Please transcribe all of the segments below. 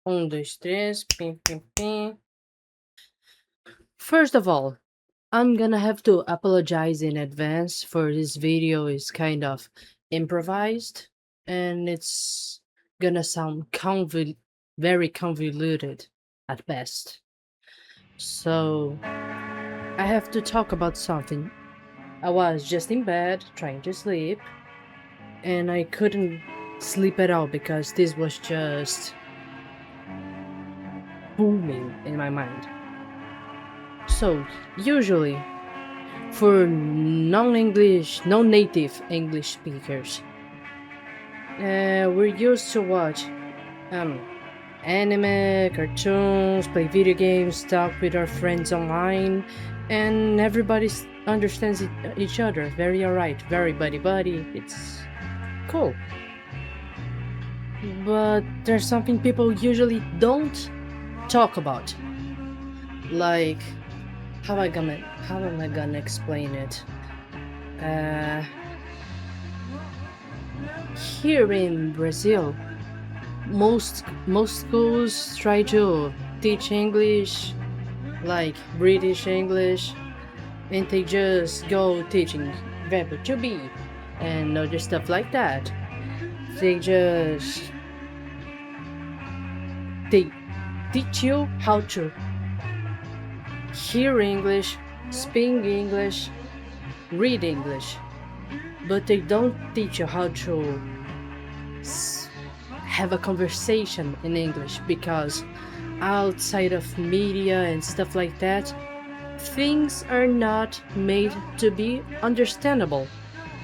dois, três. Pim, pim, pim. First of all, I'm gonna have to apologize in advance for this video is kind of improvised and it's gonna sound very convoluted at best. So, I have to talk about something. I was just in bed trying to sleep and I couldn't sleep at all because this was just booming in my mind. So, usually, for non-native English speakers, we're used to watch anime, cartoons, play video games, talk with our friends online, and everybody understands each other very alright, very buddy-buddy. It's cool. But there's something people usually don't talk about, like how am I gonna explain it? Here in Brazil, most schools try to teach English, like British English, and they just go teaching verb to be and other stuff like that. They teach you how to hear English, speak English, read English, but they don't teach you how to have a conversation in English because outside of media and stuff like that, things are not made to be understandable.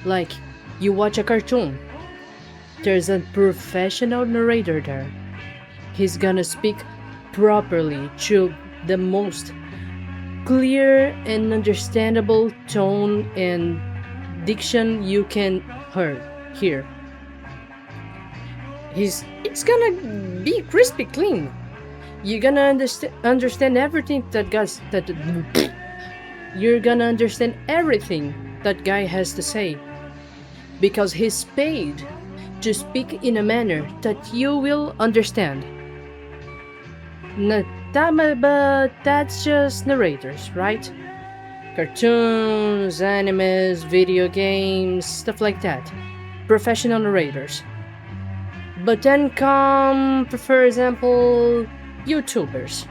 Like, you watch a cartoon, there's a professional narrator there. He's gonna speak properly to the most clear and understandable tone and diction you can hear. It's gonna be crispy clean. You're gonna understand everything you're gonna understand everything that guy has to say because he's paid to speak in a manner that you will understand. But that's just narrators, right? Cartoons, animes, video games, stuff like that. Professional narrators. But then come, for example, YouTubers.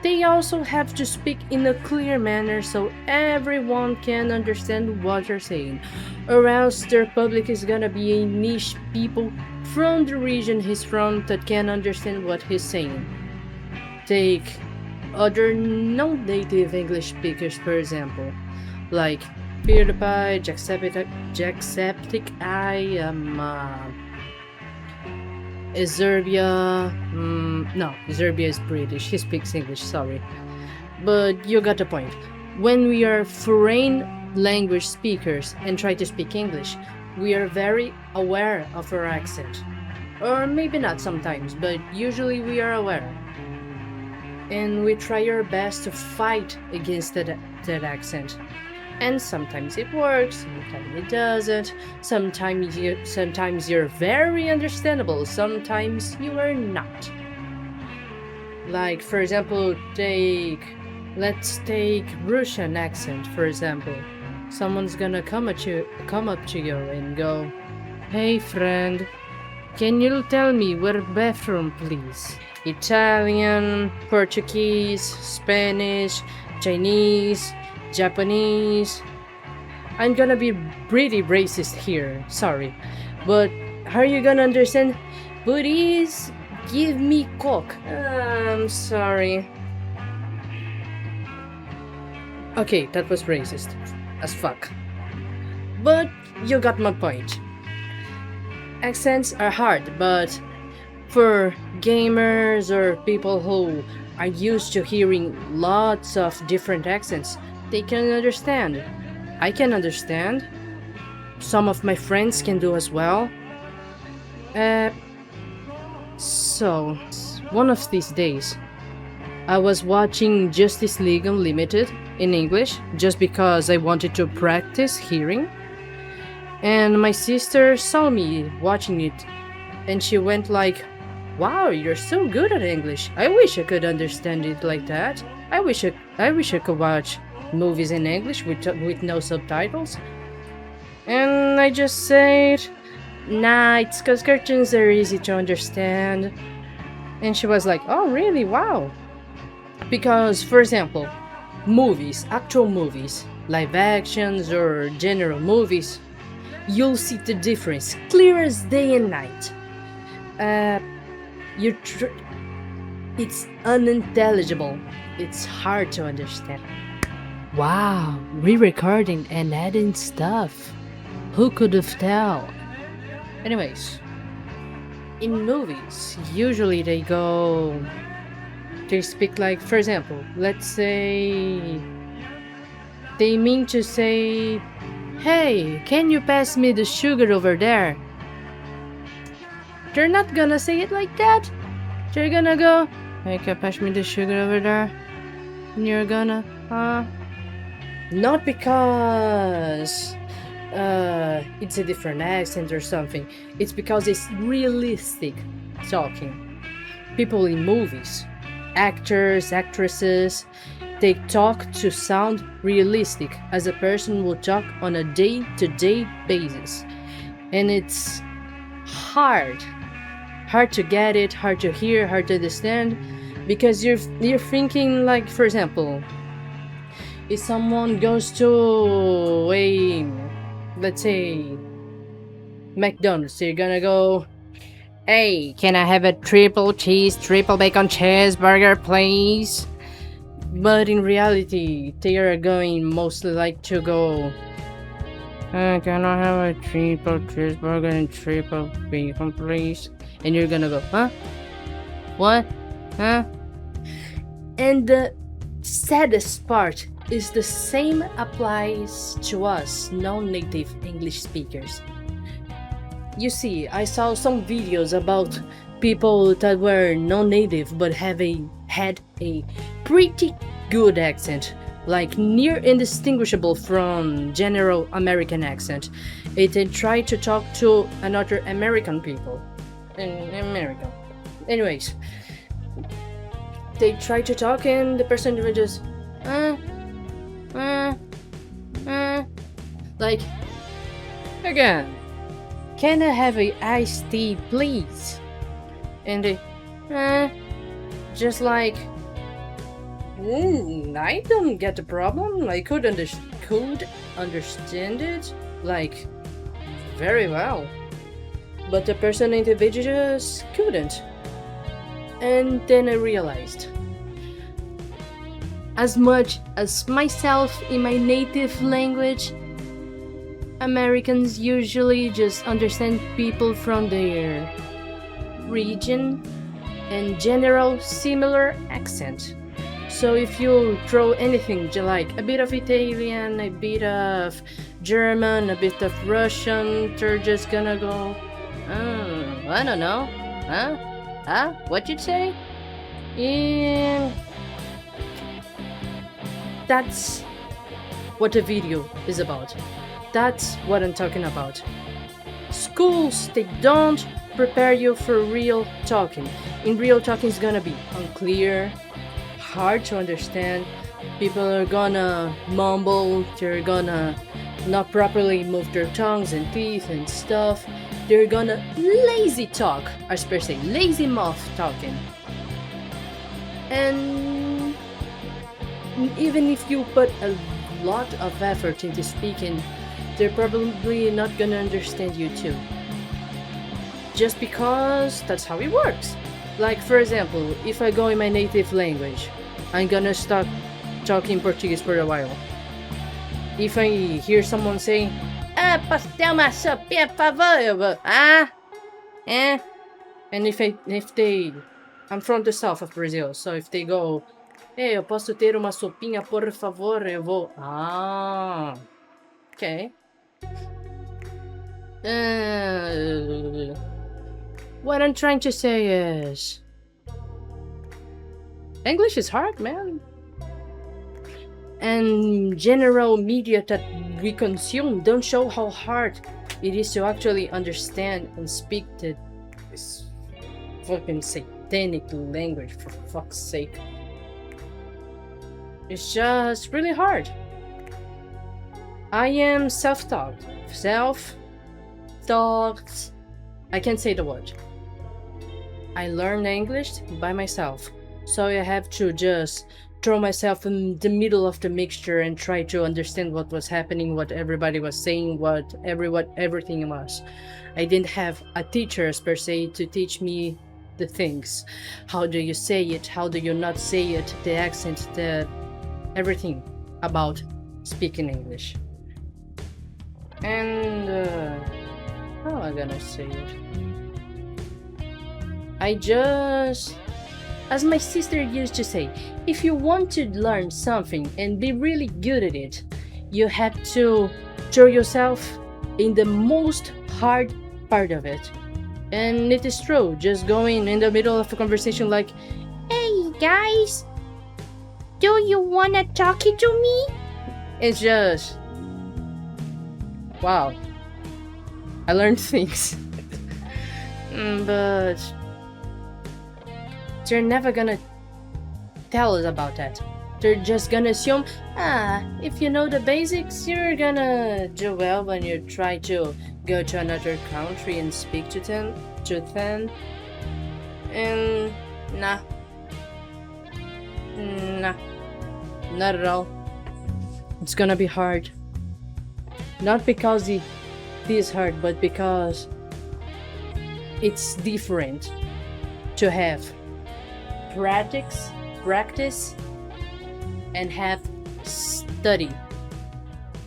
They also have to speak in a clear manner so everyone can understand what they're saying, or else their public is gonna be a niche people from the region he's from that can understand what he's saying. Take other non-native English speakers, for example, like PewDiePie, Jacksepticeye, Zerbia. No, Zerbia is British. He speaks English, sorry. But you got the point. When we are foreign language speakers and try to speak English, we are very aware of our accent. Or maybe not sometimes, but usually we are aware. And we try our best to fight against that accent. And sometimes it works, sometimes it doesn't. Sometimes you're very understandable, sometimes you are not. Like, for example, let's take Russian accent, for example. Someone's gonna come up to you and go, "Hey friend, can you tell me where bathroom, please?" Italian, Portuguese, Spanish, Chinese, Japanese. I'm gonna be pretty racist here, sorry. But how are you gonna understand? Please give me Coke. I'm sorry. Okay, that was racist as fuck. But you got my point. Accents are hard, but for gamers or people who are used to hearing lots of different accents, they can understand. I can understand. Some of my friends can do as well. So, one of these days, I was watching Justice League Unlimited in English just because I wanted to practice hearing. And my sister saw me watching it and she went like, wow, you're so good at English. I wish I could understand it like that. I wish I could watch movies in English with no subtitles. And I just said, nah, it's because cartoons are easy to understand. And she was like, oh, really? Wow. Because, for example, movies, actual movies, live actions or general movies, you'll see the difference clear as day and night. You it's unintelligible. It's hard to understand. Wow, re-recording and adding stuff. Who could have tell? Anyways, in movies, usually they speak like, for example, let's say they mean to say, hey, can you pass me the sugar over there? They're not gonna say it like that. They're gonna go, hey, can you pass me the sugar over there? And you're gonna, not because it's a different accent or something. It's because it's realistic talking. People in movies, actors, actresses, they talk to sound realistic as a person would talk on a day-to-day basis. And it's hard to get it, hard to hear, hard to understand, because you're thinking, like, for example, if someone goes to a, let's say, McDonald's, you're gonna go, hey, can I have a triple cheese, triple bacon cheeseburger, please? But in reality, they are going mostly like to go, can I have a triple cheeseburger and triple bacon, please? And you're gonna go, huh? What? Huh? And the saddest part is the same applies to us non-native English speakers. You see, I saw some videos about people that were non-native but had a pretty good accent, like near indistinguishable from general American accent. They tried to talk to another American people in America. Anyways, they tried to talk and the person would just like, again, can I have a iced tea, please? And they just like, I don't get the problem. I could understand it, like, very well. But the person in the video just couldn't. And then I realized, as much as myself in my native language, Americans usually just understand people from their region and general similar accent. So if you throw anything like a bit of Italian, a bit of German, a bit of Russian, they're just gonna go, I don't know, huh? What'd you say? And that's what the video is about. That's what I'm talking about. Schools, they don't prepare you for real talking. In real talking, it's gonna be unclear, hard to understand. People are gonna mumble, they're gonna not properly move their tongues and teeth and stuff. They're gonna lazy talk, as per se, lazy mouth talking. And even if you put a lot of effort into speaking, they're probably not gonna understand you too. Just because that's how it works. Like, for example, if I go in my native language, I'm gonna stop talking Portuguese for a while. If I hear someone saying, posso ter uma sopinha, por favor? Eu vou, And I'm from the south of Brazil, so if they go, hey, eu posso ter uma sopinha, por favor? Eu vou, okay. What I'm trying to say is, English is hard, man. And general media that we consume don't show how hard it is to actually understand and speak the fucking satanic language, for fuck's sake. It's just really hard. I am self-taught. Self-taught. I can't say the word. I learned English by myself. So I have to just throw myself in the middle of the mixture and try to understand what was happening, what everybody was saying, what everything was. I didn't have a teacher per se to teach me the things. How do you say it? How do you not say it? The accent, everything about speaking English. And how am I gonna say it? As my sister used to say, if you want to learn something and be really good at it, you have to throw yourself in the most hard part of it. And it is true, just going in the middle of a conversation like, "Hey guys, do you wanna talk to me?" It's just, wow, I learned things. But they're never gonna tell us about that. They're just gonna assume, if you know the basics, you're gonna do well when you try to go to another country and speak to them. And nah, not at all. It's gonna be hard. Not because it is hard, but because it's different to have practice and have study.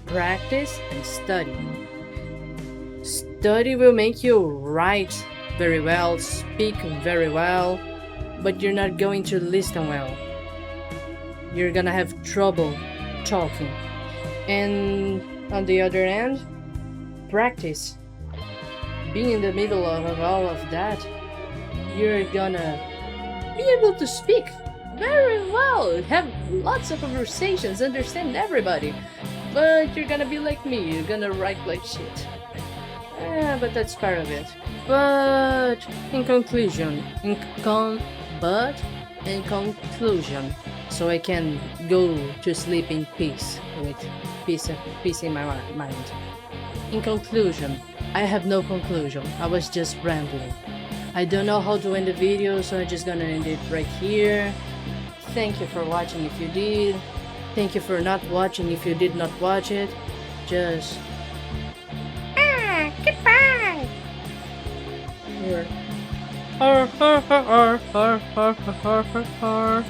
Practice and study. Study will make you write very well, speak very well, but you're not going to listen well. You're gonna have trouble talking. And on the other hand, practice. Being in the middle of all of that, you're gonna be able to speak very well, have lots of conversations, understand everybody. But you're gonna be like me, you're gonna write like shit. But that's part of it. But in conclusion, so I can go to sleep in peace with peace in my mind. In conclusion, I have no conclusion. I was just rambling. I don't know how to end the video, so I'm just gonna end it right here. Thank you for watching if you did. Thank you for not watching if you did not watch it. Just goodbye. Here.